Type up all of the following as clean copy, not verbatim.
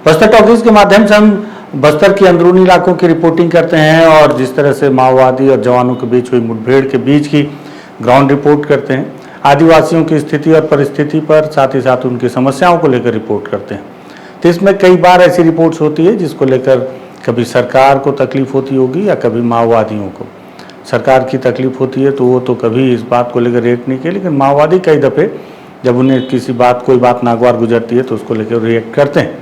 Bastar talkies के माध्यम से हम बस्तर की अंदरूनी इलाकों की रिपोर्टिंग करते हैं और जिस तरह से माओवादी और जवानों के बीच हुई मुठभेड़ के बीच की ग्राउंड रिपोर्ट करते हैं, आदिवासियों की स्थिति और परिस्थिति पर, साथ ही साथ उनकी समस्याओं को लेकर रिपोर्ट करते हैं। तो इसमें कई बार ऐसी रिपोर्ट्स होती है जिसको लेकर कभी सरकार को तकलीफ होती होगी या कभी माओवादियों को। सरकार की तकलीफ होती है तो वो तो कभी इस बात को लेकर रिएक्ट नहीं किया, लेकिन माओवादी कई दफ़े जब उन्हें कोई बात नागवार गुजरती है तो उसको लेकर रिएक्ट करते हैं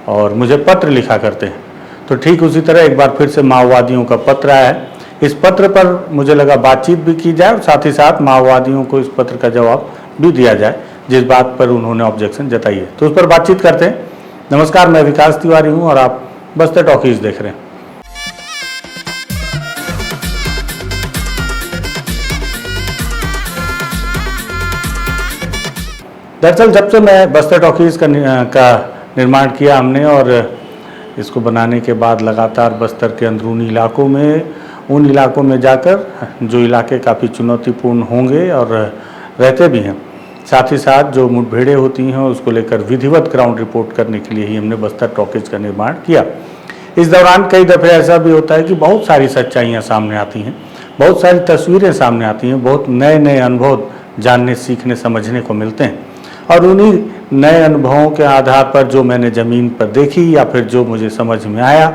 और मुझे पत्र लिखा करते हैं। तो ठीक उसी तरह एक बार फिर से माओवादियों का पत्र आया है। इस पत्र पर मुझे लगा बातचीत भी की जाए और साथ ही साथ माओवादियों को इस पत्र का जवाब भी दिया जाए जिस बात पर उन्होंने ऑब्जेक्शन जताई है। तो उस पर बातचीत करते हैं। नमस्कार, मैं विकास तिवारी हूँ और आप बस्तर टॉकीज देख रहे हैं। दरअसल जब से मैं बस्तर टॉकीज का निर्माण किया हमने और इसको बनाने के बाद लगातार बस्तर के अंदरूनी इलाकों में, उन इलाकों में जाकर जो इलाके काफ़ी चुनौतीपूर्ण होंगे और रहते भी हैं, साथ ही साथ जो मुठभेड़ें होती हैं उसको लेकर विधिवत ग्राउंड रिपोर्ट करने के लिए ही हमने बस्तर टॉकीज का निर्माण किया। इस दौरान कई दफ़े ऐसा भी होता है कि बहुत सारी सच्चाइयाँ सामने आती हैं, बहुत सारी तस्वीरें सामने आती हैं, बहुत नए नए अनुभव जानने, सीखने, समझने को मिलते हैं और उन्हीं नए अनुभवों के आधार पर जो मैंने ज़मीन पर देखी या फिर जो मुझे समझ में आया,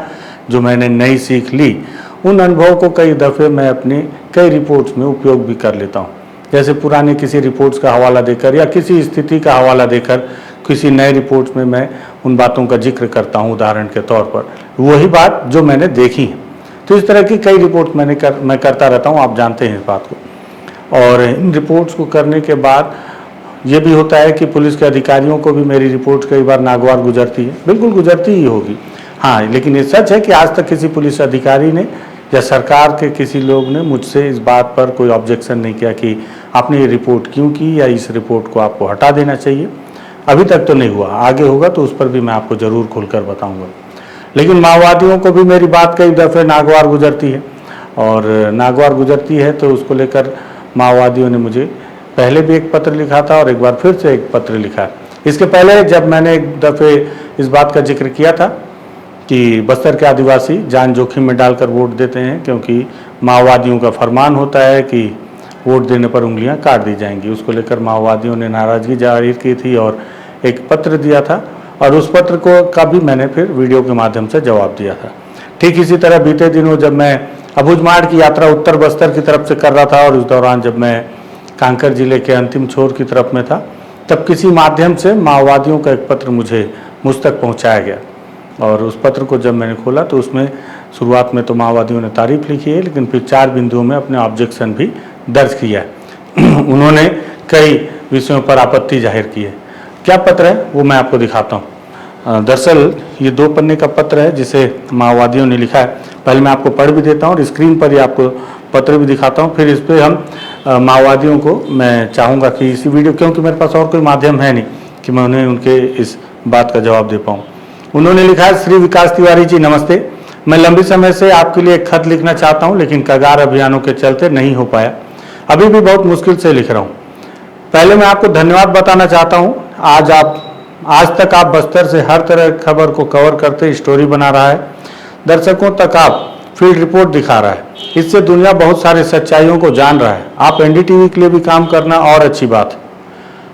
जो मैंने नई सीख ली, उन अनुभवों को कई दफ़े मैं अपने कई रिपोर्ट्स में उपयोग भी कर लेता हूँ। जैसे पुरानी किसी रिपोर्ट्स का हवाला देकर या किसी स्थिति का हवाला देकर किसी नए रिपोर्ट्स में मैं उन बातों का जिक्र करता हूँ, उदाहरण के तौर पर वही बात जो मैंने देखी है। तो इस तरह की कई रिपोर्ट मैं करता रहता हूँ, आप जानते हैं इस बात को। और इन रिपोर्ट्स को करने के बाद ये भी होता है कि पुलिस के अधिकारियों को भी मेरी रिपोर्ट कई बार नागवार गुजरती है, बिल्कुल गुजरती ही होगी। हाँ, लेकिन ये सच है कि आज तक किसी पुलिस अधिकारी ने या सरकार के किसी लोग ने मुझसे इस बात पर कोई ऑब्जेक्शन नहीं किया कि आपने ये रिपोर्ट क्यों की या इस रिपोर्ट को आपको हटा देना चाहिए। अभी तक तो नहीं हुआ, आगे होगा तो उस पर भी मैं आपको ज़रूर खुलकर बताऊँगा। लेकिन माओवादियों को भी मेरी बात कई दफ़े नागवार गुजरती है और नागवार गुजरती है तो उसको लेकर माओवादियों ने मुझे पहले भी एक पत्र लिखा था और एक बार फिर से एक पत्र लिखा। इसके पहले जब मैंने एक दफ़े इस बात का जिक्र किया था कि बस्तर के आदिवासी जान जोखिम में डालकर वोट देते हैं क्योंकि माओवादियों का फरमान होता है कि वोट देने पर उंगलियां काट दी जाएंगी, उसको लेकर माओवादियों ने नाराज़गी जाहिर की थी और एक पत्र दिया था और उस पत्र का भी मैंने फिर वीडियो के माध्यम से जवाब दिया था। ठीक इसी तरह बीते दिनों जब मैं अबुझमाड़ की यात्रा उत्तर बस्तर की तरफ से कर रहा था और उस दौरान जब मैं कांकर जिले के अंतिम छोर की तरफ में था, तब किसी माध्यम से माओवादियों का एक पत्र मुझ तक पहुंचाया गया और उस पत्र को जब मैंने खोला तो उसमें शुरुआत में तो माओवादियों ने तारीफ लिखी है, लेकिन फिर 4 बिंदुओं में अपने ऑब्जेक्शन भी दर्ज किया है। उन्होंने कई विषयों पर आपत्ति जाहिर की है। क्या पत्र है वो मैं आपको दिखाता हूँ। दरअसल ये 2 पन्ने का पत्र है जिसे माओवादियों ने लिखा है। पहले मैं आपको पढ़ भी देता हूँ और स्क्रीन पर ही आपको पत्र भी दिखाता हूँ, फिर इस पर हम माओवादियों को मैं चाहूँगा कि इसी वीडियो, क्योंकि मेरे पास और कोई माध्यम है नहीं कि मैं उन्हें उनके इस बात का जवाब दे पाऊँ। उन्होंने लिखा है, श्री विकास तिवारी जी नमस्ते, मैं लंबी समय से आपके लिए एक खत लिखना चाहता हूँ लेकिन कगार अभियानों के चलते नहीं हो पाया, अभी भी बहुत मुश्किल से लिख रहा हूँ। पहले मैं आपको धन्यवाद बताना चाहता हूँ, आज तक आप बस्तर से हर तरह की खबर को कवर करते स्टोरी बना रहा है, दर्शकों तक आप फील्ड रिपोर्ट दिखा रहा है, इससे दुनिया बहुत सारे सच्चाइयों को जान रहा है। आप एनडीटीवी के लिए भी काम करना और अच्छी बात है।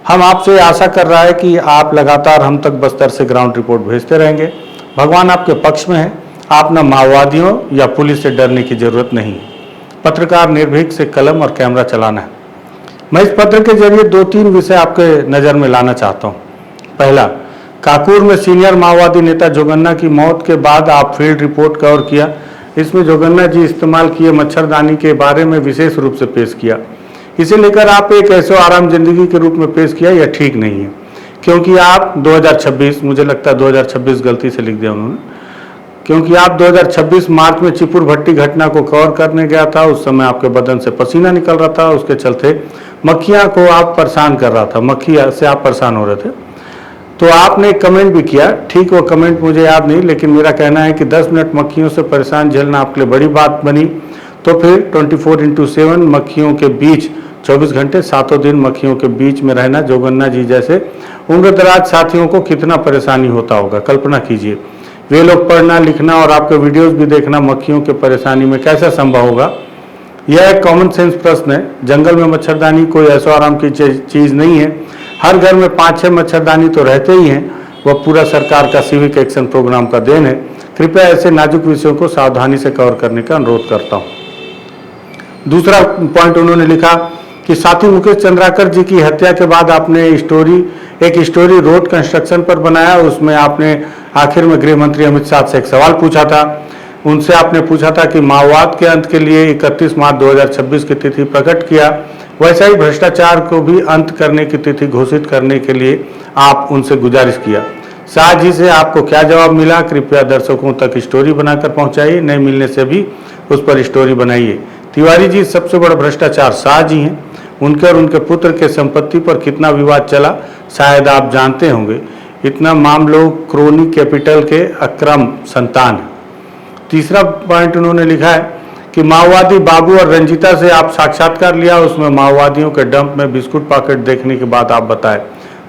हम आपसे आशा कर रहा है कि आप लगातार हम तक बस्तर से ग्राउंड रिपोर्ट भेजते रहेंगे। भगवान आपके पक्ष में है, आप न माओवादियों या पुलिस से डरने की जरूरत नहीं है। पत्रकार निर्भीक से कलम और कैमरा चलाना है। मैं इस पत्र के जरिए 2-3 विषय आपके नज़र में लाना चाहता हूँ। पहला, काकूर में सीनियर माओवादी नेता जोगन्ना की मौत के बाद आप फील्ड रिपोर्ट कवर किया, इसमें जोगन्ना जी इस्तेमाल किए मच्छरदानी के बारे में विशेष रूप से पेश किया। इसे लेकर आप एक ऐसे आराम जिंदगी के रूप में पेश किया, यह ठीक नहीं है क्योंकि आप 2026, मुझे लगता है 2026 गलती से लिख दिया उन्होंने, क्योंकि आप 2026 मार्च में चिपुर भट्टी घटना को कवर करने गया था। उस समय आपके बदन से पसीना निकल रहा था, उसके चलते मक्खियाँ को आप परेशान कर रहा था, मक्खी से आप परेशान हो रहे थे। तो आपने एक कमेंट भी किया, ठीक वो कमेंट मुझे याद नहीं, लेकिन मेरा कहना है कि 10 मिनट मक्खियों से परेशान झेलना आपके लिए बड़ी बात बनी, तो फिर 24/7 मक्खियों के बीच 24 घंटे 7 दिन मक्खियों के बीच में रहना जोगन्ना जी जैसे उम्रदराज साथियों को कितना परेशानी होता होगा, कल्पना कीजिए। वे लोग पढ़ना लिखना और आपके वीडियोस भी देखना मक्खियों के परेशानी में कैसा संभव होगा। यह एक कॉमन सेंस प्रश्न है। जंगल में मच्छरदानी कोई ऐसा आराम की चीज़ नहीं है। हर घर में 5-6 मच्छरदानी तो रहते ही हैं। वह पूरा सरकार का सिविक एक्शन प्रोग्राम का देन है। कृपया ऐसे नाजुक विषयों को सावधानी से कवर करने का अनुरोध करता हूँ। दूसरा पॉइंट उन्होंने लिखा कि साथी मुकेश चंद्राकर जी की हत्या के बाद आपने एक स्टोरी रोड कंस्ट्रक्शन पर बनाया। उसमें आपने आखिर में गृह मंत्री अमित शाह से एक सवाल पूछा था। उनसे आपने पूछा था कि माओवाद के अंत के लिए 31 मार्च 2026 की तिथि प्रकट किया। वैसा ही भ्रष्टाचार को भी अंत करने की तिथि घोषित करने के लिए आप उनसे गुजारिश किया। शाह जी से आपको क्या जवाब मिला? कृपया दर्शकों तक स्टोरी बनाकर पहुंचाइए। नहीं मिलने से भी उस पर स्टोरी बनाइए। तिवारी जी, सबसे बड़ा भ्रष्टाचार शाह जी हैं। उनके और उनके पुत्र के संपत्ति पर कितना विवाद चला शायद आप जानते होंगे। इतना मामलों क्रोनी कैपिटल के अक्रम संतान। तीसरा पॉइंट उन्होंने लिखा है कि माओवादी बाबू और रंजीता से आप साक्षात्कार लिया। उसमें माओवादियों के डंप में बिस्कुट पैकेट देखने के बाद आप बताएं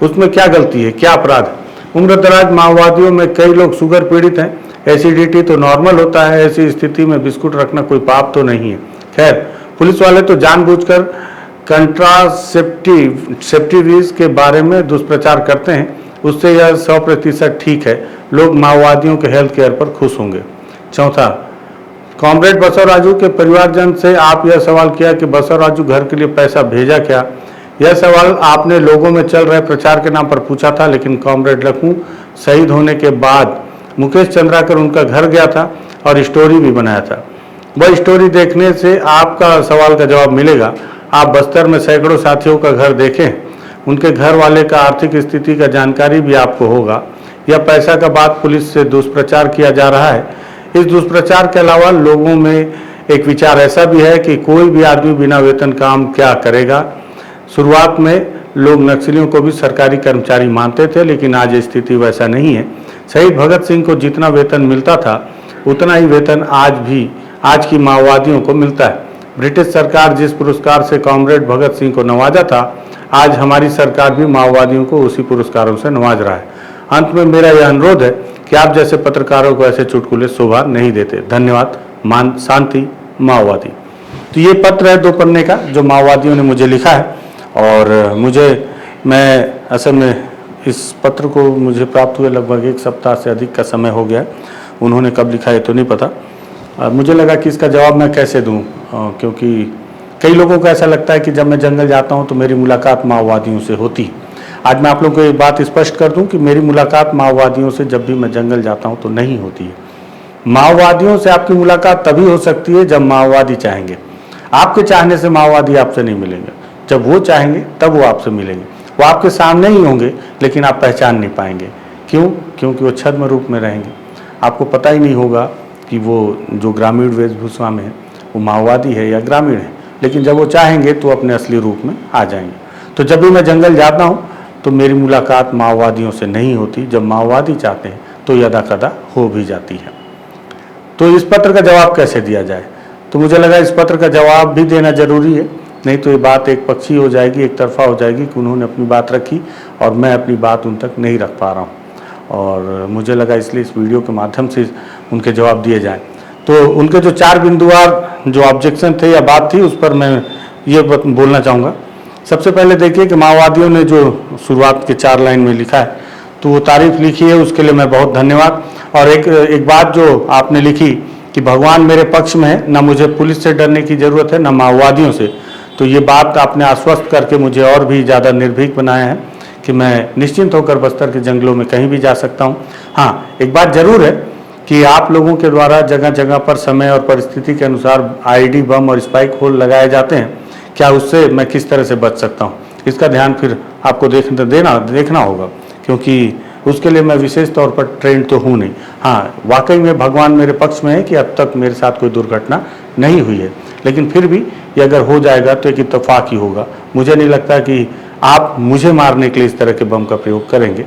उसमें क्या गलती है, क्या अपराध है। उम्रदराज माओवादियों में कई लोग शुगर पीड़ित हैं। एसिडिटी तो नॉर्मल होता है। ऐसी स्थिति में बिस्कुट रखना कोई पाप तो नहीं है। खैर, पुलिस वाले तो जानबूझकर कंट्रासेप्टिव्स के बारे में दुष्प्रचार करते हैं। उससे यह 100% ठीक है। लोग माओवादियों के हेल्थ केयर पर खुश होंगे। चौथा, कॉमरेड बसवराजू के परिवारजन से आप यह सवाल किया कि बसवराजू घर के लिए पैसा भेजा क्या। यह सवाल आपने लोगों में चल रहे प्रचार के नाम पर पूछा था, लेकिन कॉमरेड लखनऊ शहीद होने के बाद मुकेश चंद्राकर उनका घर गया था और स्टोरी भी बनाया था। वह स्टोरी देखने से आपका सवाल का जवाब मिलेगा। आप बस्तर में सैकड़ों साथियों का घर देखें। उनके घर वाले का आर्थिक स्थिति का जानकारी भी आपको होगा। यह पैसा का बात पुलिस से दुष्प्रचार किया जा रहा है। इस दुष्प्रचार के अलावा लोगों में एक विचार ऐसा भी है कि कोई भी आदमी बिना वेतन काम क्या करेगा। शुरुआत में लोग नक्सलियों को भी सरकारी कर्मचारी मानते थे, लेकिन आज स्थिति वैसा नहीं है। शहीद भगत सिंह को जितना वेतन मिलता था उतना ही वेतन आज की माओवादियों को मिलता है। ब्रिटिश सरकार जिस पुरस्कार से कॉमरेड भगत सिंह को नवाजा था, आज हमारी सरकार भी माओवादियों को उसी पुरस्कारों से नवाज रहा है। अंत में मेरा यह अनुरोध है कि आप जैसे पत्रकारों को ऐसे चुटकुले शोभा नहीं देते। धन्यवाद। शांति माओवादी। तो ये पत्र है 2 पन्ने का जो माओवादियों ने मुझे लिखा है। और मैं असल में इस पत्र को मुझे प्राप्त हुए लगभग 1 सप्ताह से अधिक का समय हो गया है। उन्होंने कब लिखा है तो नहीं पता। मुझे लगा कि इसका जवाब मैं कैसे दूं, क्योंकि कई लोगों को ऐसा लगता है कि जब मैं जंगल जाता हूं तो मेरी मुलाकात माओवादियों से होती। आज मैं आप लोगों को एक बात स्पष्ट कर दूं कि मेरी मुलाकात माओवादियों से जब भी मैं जंगल जाता हूं तो नहीं होती है। माओवादियों से आपकी मुलाकात तभी हो सकती है जब माओवादी चाहेंगे। आपके चाहने से माओवादी आपसे नहीं मिलेंगे। जब वो चाहेंगे तब वो आपसे मिलेंगे। वो आपके सामने ही होंगे, लेकिन आप पहचान नहीं पाएंगे। क्यों? क्योंकि वो छद्म रूप में रहेंगे। आपको पता ही नहीं होगा कि वो जो ग्रामीण वेशभूषा में है वो माओवादी है या ग्रामीण है, लेकिन जब वो चाहेंगे तो अपने असली रूप में आ जाएंगे। तो जब भी मैं जंगल जाता हूँ तो मेरी मुलाकात माओवादियों से नहीं होती। जब माओवादी चाहते हैं तो यदा कदा हो भी जाती है। तो इस पत्र का जवाब कैसे दिया जाए? तो मुझे लगा इस पत्र का जवाब भी देना जरूरी है, नहीं तो ये बात एक पक्षी हो जाएगी, एक तरफा हो जाएगी कि उन्होंने अपनी बात रखी और मैं अपनी बात उन तक नहीं रख पा रहा हूँ। और मुझे लगा इसलिए इस वीडियो के माध्यम से उनके जवाब दिए जाएं। तो उनके जो 4 बिंदुवार जो ऑब्जेक्शन थे या बात थी उस पर मैं ये बोलना चाहूँगा। सबसे पहले देखिए कि माओवादियों ने जो शुरुआत के 4 लाइन में लिखा है तो वो तारीफ लिखी है, उसके लिए मैं बहुत धन्यवाद। और एक बात जो आपने लिखी कि भगवान मेरे पक्ष में है, ना मुझे पुलिस से डरने की ज़रूरत है ना माओवादियों से, तो ये बात आपने आश्वस्त करके मुझे और भी ज़्यादा निर्भीक बनाया है कि मैं निश्चिंत होकर बस्तर के जंगलों में कहीं भी जा सकता हूँ। हाँ, एक बात ज़रूर है कि आप लोगों के द्वारा जगह जगह पर समय और परिस्थिति के अनुसार आईडी बम और स्पाइक होल लगाए जाते हैं। क्या उससे मैं किस तरह से बच सकता हूँ, इसका ध्यान फिर आपको देखना होगा, क्योंकि उसके लिए मैं विशेष तौर पर ट्रेंड तो हूँ नहीं। हाँ, वाकई में भगवान मेरे पक्ष में है कि अब तक मेरे साथ कोई दुर्घटना नहीं हुई है, लेकिन फिर भी ये अगर हो जाएगा तो एक इत्तेफाक ही होगा। मुझे नहीं लगता कि आप मुझे मारने के लिए इस तरह के बम का प्रयोग करेंगे।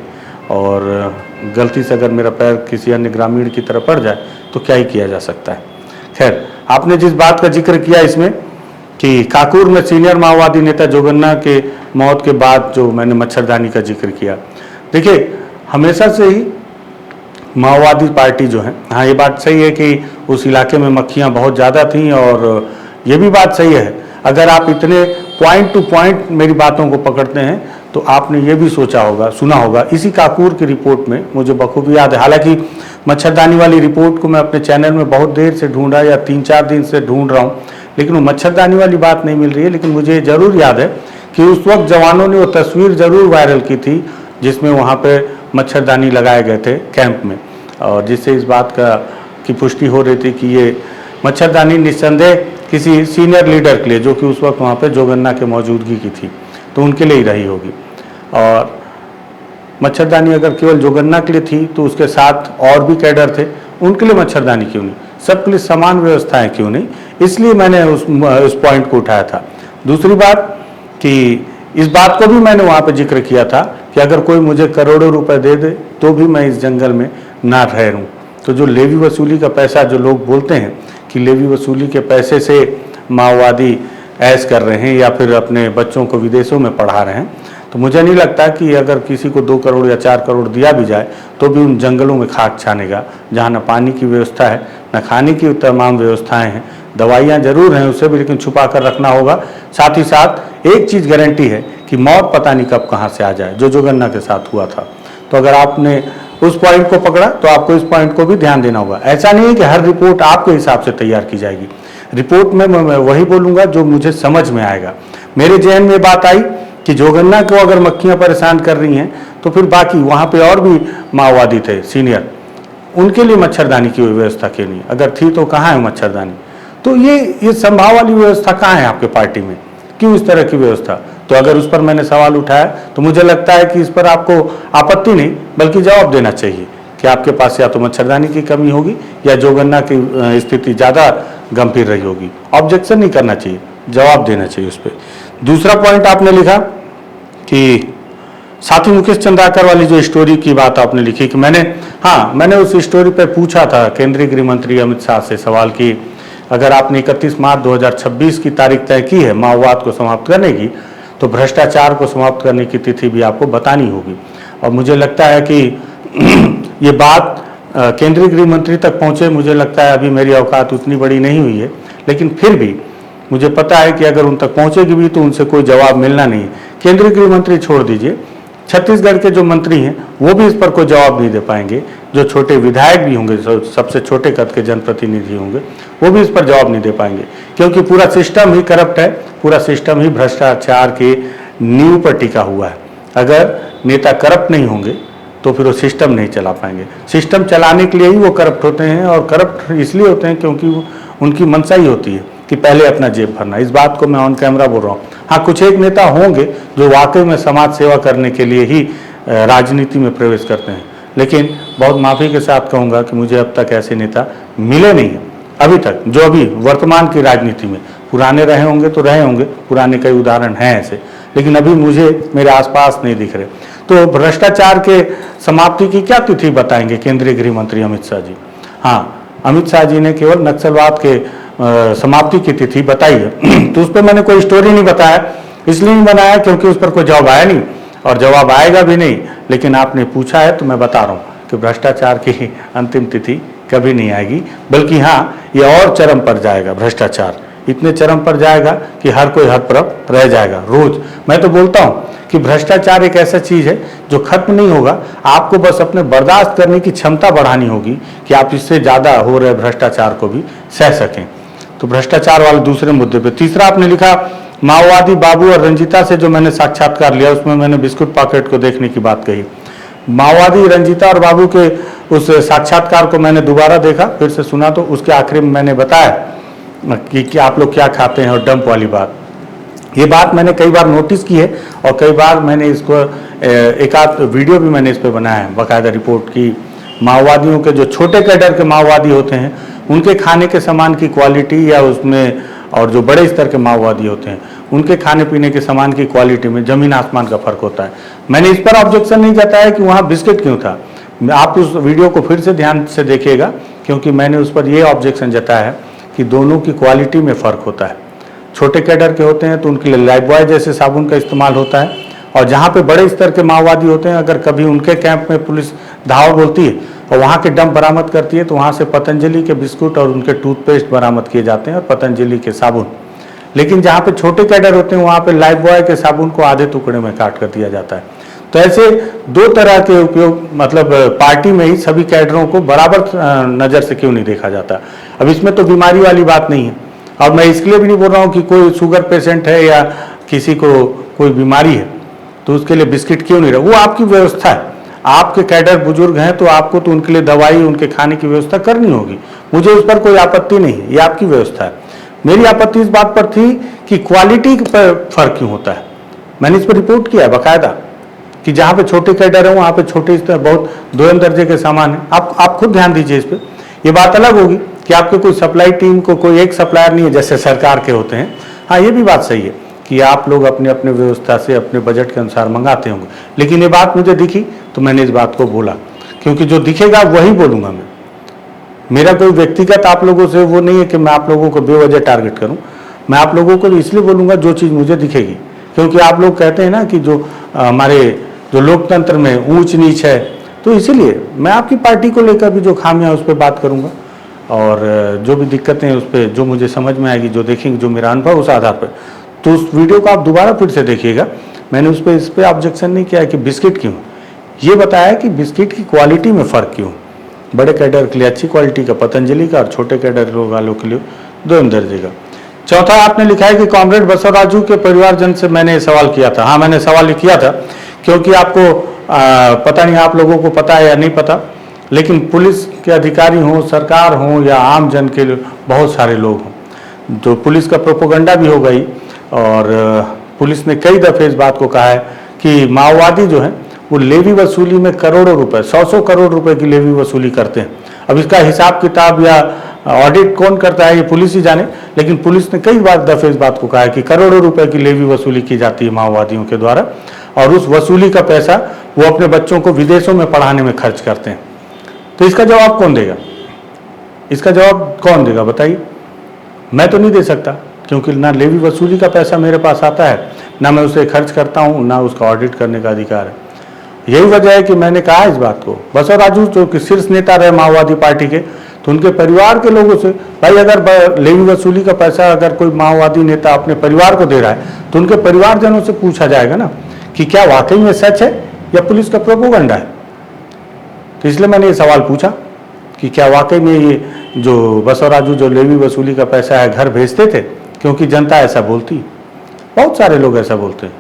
और गलती से अगर मेरा पैर किसी अन्य ग्रामीण की तरफ पड़ जाए तो क्या ही किया जा सकता है। खैर, आपने जिस बात का जिक्र किया इसमें कि काकूर में सीनियर माओवादी नेता जोगन्ना के मौत के बाद जो मैंने मच्छरदानी का जिक्र किया, देखिए, हमेशा से ही माओवादी पार्टी जो है, हाँ ये बात सही है कि उस इलाके में मक्खियाँ बहुत ज़्यादा थीं, और ये भी बात सही है, अगर आप इतने पॉइंट टू पॉइंट मेरी बातों को पकड़ते हैं तो आपने ये भी सोचा होगा, सुना होगा, इसी काकूर की रिपोर्ट में मुझे बखूबी याद है, हालांकि मच्छरदानी वाली रिपोर्ट को मैं अपने चैनल में बहुत देर से ढूंढा, या 3-4 दिन से ढूंढ रहा हूँ, लेकिन वो मच्छरदानी वाली बात नहीं मिल रही है। लेकिन मुझे ज़रूर याद है कि उस वक्त जवानों ने वो तस्वीर ज़रूर वायरल की थी जिसमें वहाँ पे मच्छरदानी लगाए गए थे कैंप में, और जिससे इस बात की पुष्टि हो रही थी कि ये मच्छरदानी निस्संदेह किसी सीनियर लीडर के लिए, जो कि उस वक्त वहाँ पे जोगन्ना के मौजूदगी की थी, तो उनके लिए ही रही होगी। और मच्छरदानी अगर केवल जोगन्ना के लिए थी तो उसके साथ और भी कैडर थे, उनके लिए मच्छरदानी क्यों नहीं, सबके लिए समान व्यवस्थाएं क्यों नहीं, इसलिए मैंने उस पॉइंट को उठाया था। दूसरी बात कि इस बात को भी मैंने वहाँ पे जिक्र किया था कि अगर कोई मुझे करोड़ों रुपए दे दे तो भी मैं इस जंगल में ना ठहरूं। तो जो लेवी वसूली का पैसा, जो लोग बोलते हैं कि लेवी वसूली के पैसे से माओवादी ऐश कर रहे हैं या फिर अपने बच्चों को विदेशों में पढ़ा रहे हैं, तो मुझे नहीं लगता कि अगर किसी को 2 करोड़ या 4 करोड़ दिया भी जाए तो भी उन जंगलों में खाक छानेगा जहाँ न पानी की व्यवस्था है, न खाने की तमाम व्यवस्थाएं हैं, दवाइयाँ जरूर हैं उसे भी, लेकिन छुपा कर रखना होगा। साथ ही साथ एक चीज़ गारंटी है कि मौत पता नहीं कब कहाँ से आ जाए, जो जोगन्ना के साथ हुआ था। तो अगर आपने उस पॉइंट को पकड़ा तो आपको इस पॉइंट को भी ध्यान देना होगा। ऐसा नहीं है कि हर रिपोर्ट आपके हिसाब से तैयार की जाएगी, रिपोर्ट में मैं वही बोलूँगा जो मुझे समझ में आएगा। मेरे जहन में बात आई कि जोगन्ना को अगर मक्खियाँ परेशान कर रही हैं तो फिर बाकी वहाँ पे और भी माओवादी थे सीनियर, उनके लिए मच्छरदानी की व्यवस्था क्यों नहीं, अगर थी तो कहाँ है मच्छरदानी। तो ये संभाव वाली व्यवस्था कहाँ है आपके पार्टी में, क्यों इस तरह की व्यवस्था। तो अगर उस पर मैंने सवाल उठाया तो मुझे लगता है कि इस पर आपको आपत्ति नहीं बल्कि जवाब देना चाहिए कि आपके पास या तो मच्छरदानी की कमी होगी या जोगन्ना की स्थिति ज़्यादा गंभीर रही होगी। ऑब्जेक्शन नहीं करना चाहिए, जवाब देना चाहिए उस पर। दूसरा पॉइंट आपने लिखा कि साथी मुकेश चंद्राकर वाली जो स्टोरी की बात आपने लिखी कि मैंने उस स्टोरी पर पूछा था केंद्रीय गृह मंत्री अमित शाह से सवाल कि अगर आपने 31 मार्च 2026 की तारीख तय की है माओवाद को समाप्त करने की, तो भ्रष्टाचार को समाप्त करने की तिथि भी आपको बतानी होगी। और मुझे लगता है कि ये बात केंद्रीय गृह मंत्री तक पहुँचे, मुझे लगता है अभी मेरी औकात उतनी बड़ी नहीं हुई है, लेकिन फिर भी मुझे पता है कि अगर उन तक पहुँचेगी भी तो उनसे कोई जवाब मिलना नहीं है। केंद्रीय गृह मंत्री छोड़ दीजिए, छत्तीसगढ़ के जो मंत्री हैं वो भी इस पर कोई जवाब नहीं दे पाएंगे, जो छोटे विधायक भी होंगे, सबसे छोटे कद के जनप्रतिनिधि होंगे, वो भी इस पर जवाब नहीं दे पाएंगे, क्योंकि पूरा सिस्टम ही करप्ट है, पूरा सिस्टम ही भ्रष्टाचार के नींव पर टिका हुआ है। अगर नेता करप्ट नहीं होंगे तो फिर वो सिस्टम नहीं चला पाएंगे। सिस्टम चलाने के लिए ही वो करप्ट होते हैं, और करप्ट इसलिए होते हैं क्योंकि उनकी मंशा ही होती है कि पहले अपना जेब भरना। इस बात को मैं ऑन कैमरा बोल रहा हूँ। हाँ, कुछ एक नेता होंगे जो वाकई में समाज सेवा करने के लिए ही राजनीति में प्रवेश करते हैं, लेकिन बहुत माफ़ी के साथ कहूँगा कि मुझे अब तक ऐसे नेता मिले नहीं हैं अभी तक, जो अभी वर्तमान की राजनीति में। पुराने रहे होंगे तो रहे होंगे, पुराने कई उदाहरण हैं ऐसे, लेकिन अभी मुझे मेरे आसपास नहीं दिख रहे। तो भ्रष्टाचार के समाप्ति की क्या तिथि बताएंगे केंद्रीय गृह मंत्री अमित शाह जी? हाँ, अमित शाह जी ने केवल नक्सलवाद के समाप्ति की तिथि बताई है। तो उस पर मैंने कोई स्टोरी नहीं बताया, इसलिए नहीं बनाया क्योंकि उस पर कोई जवाब आया नहीं और जवाब आएगा भी नहीं। लेकिन आपने पूछा है तो मैं बता रहा हूँ कि भ्रष्टाचार की अंतिम तिथि कभी नहीं आएगी, बल्कि हाँ, ये और चरम पर जाएगा। भ्रष्टाचार इतने चरम पर जाएगा कि हर कोई हर तरफ रह जाएगा। रोज मैं तो बोलता हूँ कि भ्रष्टाचार एक ऐसा चीज है जो खत्म नहीं होगा, आपको बस अपने बर्दाश्त करने की क्षमता बढ़ानी होगी कि आप इससे ज़्यादा हो रहे भ्रष्टाचार को भी सह सकें। तो भ्रष्टाचार वाले दूसरे मुद्दे पे तीसरा आपने लिखा माओवादी बाबू और रंजीता से जो मैंने साक्षात्कार लिया उसमें मैंने बिस्कुट पॉकेट को देखने की बात कही। माओवादी रंजीता और बाबू के उस साक्षात्कार को मैंने दोबारा देखा, फिर से सुना, तो उसके आखिर में मैंने बताया कि आप लोग क्या खाते हैं और डंप वाली बात। ये बात मैंने कई बार नोटिस की है और कई बार मैंने इसको एक आध वीडियो भी मैंने इस पर बनाया है, बाकायदा रिपोर्ट की। माओवादियों के जो छोटे कैडर के माओवादी होते हैं उनके खाने के सामान की क्वालिटी या उसमें, और जो बड़े स्तर के माओवादी होते हैं उनके खाने पीने के सामान की क्वालिटी में ज़मीन आसमान का फ़र्क होता है। मैंने इस पर ऑब्जेक्शन नहीं जताया कि वहाँ बिस्किट क्यों था। आप उस वीडियो को फिर से ध्यान से देखिएगा, क्योंकि मैंने उस पर यह ऑब्जेक्शन जताया है कि दोनों की क्वालिटी में फ़र्क होता है। छोटे कैडर के होते हैं तो उनके लिए लाइफबॉय जैसे साबुन का इस्तेमाल होता है, और जहाँ पे बड़े स्तर के माओवादी होते हैं, अगर कभी उनके कैंप में पुलिस धावा बोलती है और वहाँ के डंप बरामद करती है, तो वहाँ से पतंजलि के बिस्कुट और उनके टूथपेस्ट बरामद किए जाते हैं और पतंजलि के साबुन। लेकिन जहाँ पे छोटे कैडर होते हैं वहाँ पे लाइफ बॉय के साबुन को आधे टुकड़े में काट कर दिया जाता है। तो ऐसे दो तरह के उपयोग, मतलब पार्टी में ही सभी कैडरों को बराबर नज़र से क्यों नहीं देखा जाता। अब इसमें तो बीमारी वाली बात नहीं है, और मैं इसके लिए भी नहीं बोल रहा हूँ कि कोई शुगर पेशेंट है या किसी को कोई बीमारी है तो उसके लिए बिस्किट क्यों नहीं रहा, वो आपकी व्यवस्था है। आपके कैडर बुजुर्ग हैं तो आपको तो उनके लिए दवाई, उनके खाने की व्यवस्था करनी होगी, मुझे उस पर कोई आपत्ति नहीं है, ये आपकी व्यवस्था है। मेरी आपत्ति इस बात पर थी कि क्वालिटी पर फर्क क्यों होता है। मैंने इस पर रिपोर्ट किया है बाकायदा कि जहाँ पे छोटे कैडर हैं वहाँ पे छोटे स्तर बहुत दोयम दर्जे के सामान है। आप खुद ध्यान दीजिए इस पर। ये बात अलग होगी कि आपके कोई सप्लाई टीम को कोई एक सप्लायर नहीं है जैसे सरकार के होते हैं। हाँ, ये भी बात सही है कि आप लोग अपने अपने व्यवस्था से अपने बजट के अनुसार मंगाते होंगे, लेकिन ये बात मुझे दिखी तो मैंने इस बात को बोला, क्योंकि जो दिखेगा वही बोलूँगा मैं। मेरा कोई व्यक्तिगत आप लोगों से वो नहीं है कि मैं आप लोगों को बेवजह टारगेट करूं। मैं आप लोगों को इसलिए बोलूँगा जो चीज़ मुझे दिखेगी, क्योंकि आप लोग कहते हैं ना कि जो हमारे जो लोकतंत्र में ऊंच नीच है, तो इसीलिए मैं आपकी पार्टी को लेकर भी जो खामियां उस पर बात करूँगा और जो भी दिक्कतें हैं उस पर जो मुझे समझ में आएगी, जो देखेंगे, जो मेरा अनुभव उस आधार पर, तो उस वीडियो को आप दोबारा फिर से देखिएगा। मैंने उस पर इस पर ऑब्जेक्शन नहीं किया कि बिस्किट क्यों, ये बताया कि बिस्किट की क्वालिटी में फ़र्क क्यों, बड़े कैडर के लिए अच्छी क्वालिटी का पतंजलि का और छोटे कैडर वालों के लिए दोयम दर्जे का। चौथा, आपने लिखा है कि कॉमरेड बसवराजू के परिवारजन से मैंने सवाल किया था। हाँ, मैंने सवाल किया था क्योंकि आपको पता नहीं आप लोगों को पता है या नहीं पता, लेकिन पुलिस के अधिकारी हों, सरकार हों या आम जन के बहुत सारे लोग हों, तो पुलिस का प्रोपोगंडा भी हो गई और पुलिस ने कई दफ़े इस बात को कहा है कि माओवादी जो है वो लेवी वसूली में करोड़ों रुपए, 100 करोड़ रुपए की लेवी वसूली करते हैं। अब इसका हिसाब किताब या ऑडिट कौन करता है ये पुलिस ही जाने, लेकिन पुलिस ने कई बार दफ़े इस बात को कहा है कि करोड़ों रुपए की लेवी वसूली की जाती है माओवादियों के द्वारा, और उस वसूली का पैसा वो अपने बच्चों को विदेशों में पढ़ाने में खर्च करते हैं। तो इसका जवाब कौन देगा? इसका जवाब कौन देगा बताइए? मैं तो नहीं दे सकता, क्योंकि ना लेवी वसूली का पैसा मेरे पास आता है, ना मैं उसे खर्च करता हूँ, ना उसका ऑडिट करने का अधिकार है। यही वजह है कि मैंने कहा इस बात को। बसवराजू जो कि शीर्ष नेता रहे माओवादी पार्टी के, तो उनके परिवार के लोगों से, भाई अगर लेवी वसूली का पैसा अगर कोई माओवादी नेता अपने परिवार को दे रहा है तो उनके परिवारजनों से पूछा जाएगा ना कि क्या वाकई में सच है या पुलिस का प्रोपोगंडा है। तो इसलिए मैंने ये सवाल पूछा कि क्या वाकई में ये जो बसवराजू जो लेवी वसूली का पैसा है घर भेजते थे, क्योंकि जनता ऐसा बोलती है, बहुत सारे लोग ऐसा बोलते हैं,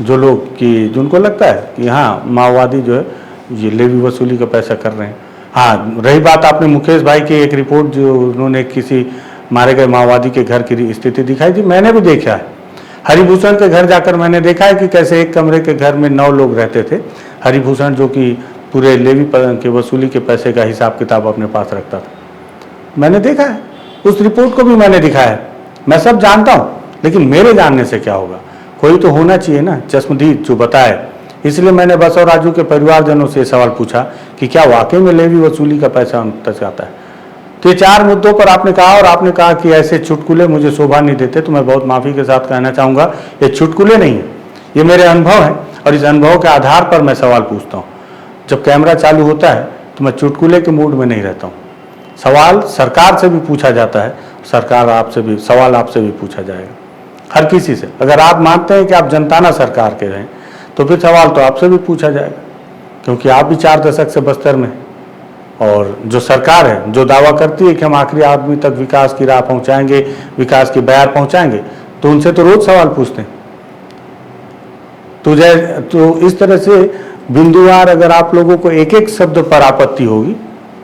जो लोग कि जिनको लगता है कि हाँ माओवादी जो है ये लेवी वसूली का पैसा कर रहे हैं। हाँ, रही बात आपने मुकेश भाई की एक रिपोर्ट जो उन्होंने किसी मारे गए माओवादी के घर की स्थिति दिखाई थी, मैंने भी देखा है। हरिभूषण के घर जाकर मैंने देखा है कि कैसे एक कमरे के घर में 9 लोग रहते थे। हरिभूषण जो कि पूरे लेवी के वसूली के पैसे का हिसाब किताब अपने पास रखता था, मैंने देखा है, उस रिपोर्ट को भी मैंने दिखाया है। मैं सब जानता हूँ, लेकिन मेरे जानने से क्या होगा, कोई तो होना चाहिए ना चश्मदीद जो बताए। इसलिए मैंने बसवराजू के परिवारजनों से सवाल पूछा कि क्या वाकई में लेवी वसूली का पैसा उन तक जाता है। तो ये 4 मुद्दों पर आपने कहा, और आपने कहा कि ऐसे चुटकुले मुझे शोभा नहीं देते, तो मैं बहुत माफ़ी के साथ कहना चाहूँगा ये चुटकुले नहीं है, ये मेरे अनुभव हैं, और इस अनुभव के आधार पर मैं सवाल पूछता हूँ। जब कैमरा चालू होता है तो मैं चुटकुले के मूड में नहीं रहता हूँ। सवाल सरकार से भी पूछा जाता है, सरकार आपसे भी सवाल आपसे भी पूछा जाएगा, हर किसी से। अगर आप मानते हैं कि आप जनताना सरकार के हैं तो फिर सवाल तो आपसे भी पूछा जाएगा, क्योंकि आप भी 4 दशक से बस्तर में, और जो सरकार है जो दावा करती है कि हम आखिरी आदमी तक विकास की राह पहुंचाएंगे, विकास की बयार पहुंचाएंगे, तो उनसे तो रोज सवाल पूछते हैं। तो इस तरह से बिंदुवार अगर आप लोगों को एक एक शब्द पर आपत्ति होगी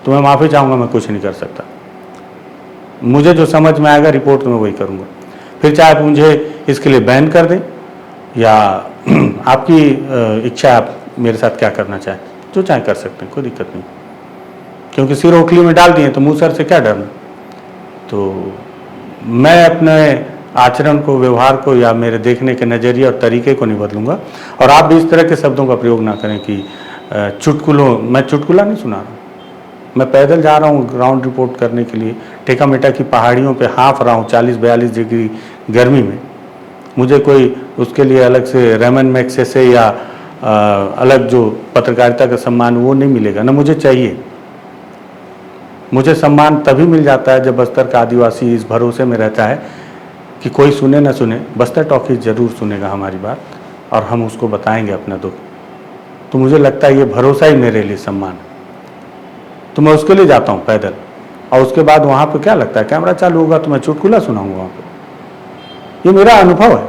तो मैं माफ़ी चाहूँगा, मैं कुछ नहीं कर सकता। मुझे जो समझ में आएगा रिपोर्ट में वही करूँगा। फिर चाहे आप मुझे इसके लिए बैन कर दें या आपकी इच्छा, आप मेरे साथ क्या करना चाहें, जो चाहे कर सकते हैं, कोई दिक्कत नहीं, क्योंकि सिर ओखली में डाल दिए तो मुँह सर से क्या डरना। तो मैं अपने आचरण को, व्यवहार को या मेरे देखने के नज़रिए और तरीके को नहीं बदलूंगा, और आप भी इस तरह के शब्दों का प्रयोग ना करें कि चुटकुलों, मैं चुटकुला नहीं सुना रहा, मैं पैदल जा रहा हूँ ग्राउंड रिपोर्ट करने के लिए, टेका मेटा की पहाड़ियों पे हाँफ रहा हूँ 40-42 डिग्री गर्मी में, मुझे कोई उसके लिए अलग से रेमन मैग्सेसे या अलग जो पत्रकारिता का सम्मान वो नहीं मिलेगा, ना मुझे चाहिए। मुझे सम्मान तभी मिल जाता है जब बस्तर का आदिवासी इस भरोसे में रहता है कि कोई सुने ना सुने, बस्तर टॉकीज जरूर सुनेगा हमारी बात और हम उसको बताएंगे अपना दुख। तो मुझे लगता है ये भरोसा ही मेरे लिए सम्मान है। तो मैं उसके लिए जाता हूँ पैदल, और उसके बाद वहाँ पे क्या लगता है, कैमरा चालू होगा तो मैं चुटकुला सुनाऊंगा वहाँ पे। ये मेरा अनुभव है।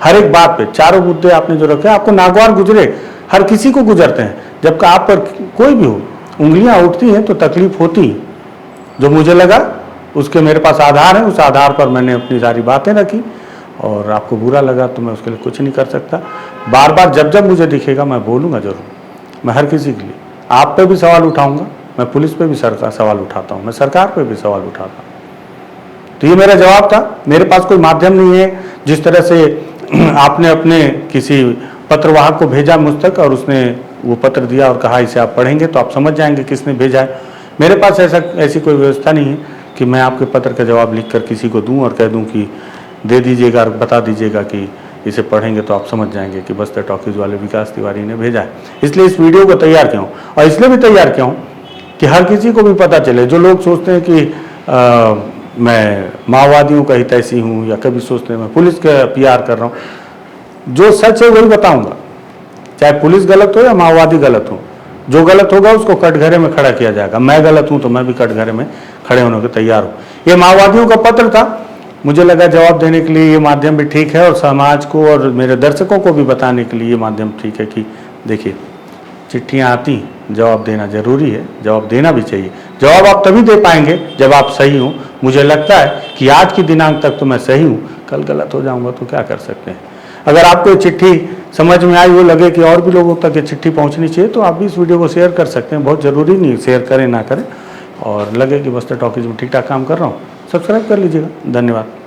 हर एक बात पे 4 मुद्दे आपने जो रखे, आपको नागवार गुजरे, हर किसी को गुजरते हैं। जबकि आप पर कोई भी हो, उंगलियां उठती हैं तो तकलीफ होती है। जो मुझे लगा उसके मेरे पास आधार है, उस आधार पर मैंने अपनी सारी बातें रखी, और आपको बुरा लगा तो मैं उसके लिए कुछ नहीं कर सकता। बार बार जब जब मुझे दिखेगा मैं बोलूँगा जरूर, मैं हर किसी के लिए। आप पे भी सवाल उठाऊंगा, मैं पुलिस पे भी सवाल उठाता हूँ, मैं सरकार पे भी सवाल उठाता हूँ। तो ये मेरा जवाब था। मेरे पास कोई माध्यम नहीं है। जिस तरह से आपने अपने किसी पत्रवाहक को भेजा मुझ तक और उसने वो पत्र दिया और कहा इसे आप पढ़ेंगे तो आप समझ जाएंगे किसने भेजा है। मेरे पास ऐसी कोई व्यवस्था नहीं है कि मैं आपके पत्र का जवाब लिखकर किसी को दूं और कह दूं कि दे दीजिएगा और बता दीजिएगा कि इसे पढ़ेंगे तो आप समझ जाएंगे कि बस्तर टॉकीज वाले विकास तिवारी ने भेजा है। इसलिए इस वीडियो को तैयार किया हूँ, और इसलिए भी तैयार किया हूँ कि हर किसी को भी पता चले। जो लोग सोचते हैं कि मैं माओवादियों का हितैषी हूँ, या कभी सोचते हैं मैं पुलिस का PR कर रहा हूँ, जो सच है वही बताऊंगा। चाहे पुलिस गलत हो या माओवादी गलत हो, जो गलत होगा उसको कटघरे में खड़ा किया जाएगा। मैं गलत हूं तो मैं भी कटघरे में खड़े होने को तैयार हूं। ये माओवादियों का पत्र था, मुझे लगा जवाब देने के लिए ये माध्यम भी ठीक है, और समाज को और मेरे दर्शकों को भी बताने के लिए ये माध्यम ठीक है कि देखिए चिट्ठियां आती, जवाब देना जरूरी है, जवाब देना भी चाहिए। जवाब आप तभी दे पाएंगे जब आप सही हो। मुझे लगता है कि आज की दिनांक तक तो मैं सही हूँ, कल गलत हो जाऊंगा तो क्या कर सकते हैं। अगर आपको ये चिट्ठी समझ में आई, वो लगे कि और भी लोगों तक ये चिट्ठी पहुंचनी चाहिए, तो आप भी इस वीडियो को शेयर कर सकते हैं। बहुत ज़रूरी नहीं शेयर करें ना करें, और लगे कि बस्तर टॉकीज में ठीक ठाक काम कर रहा हूँ, सब्सक्राइब कर लीजिएगा। धन्यवाद।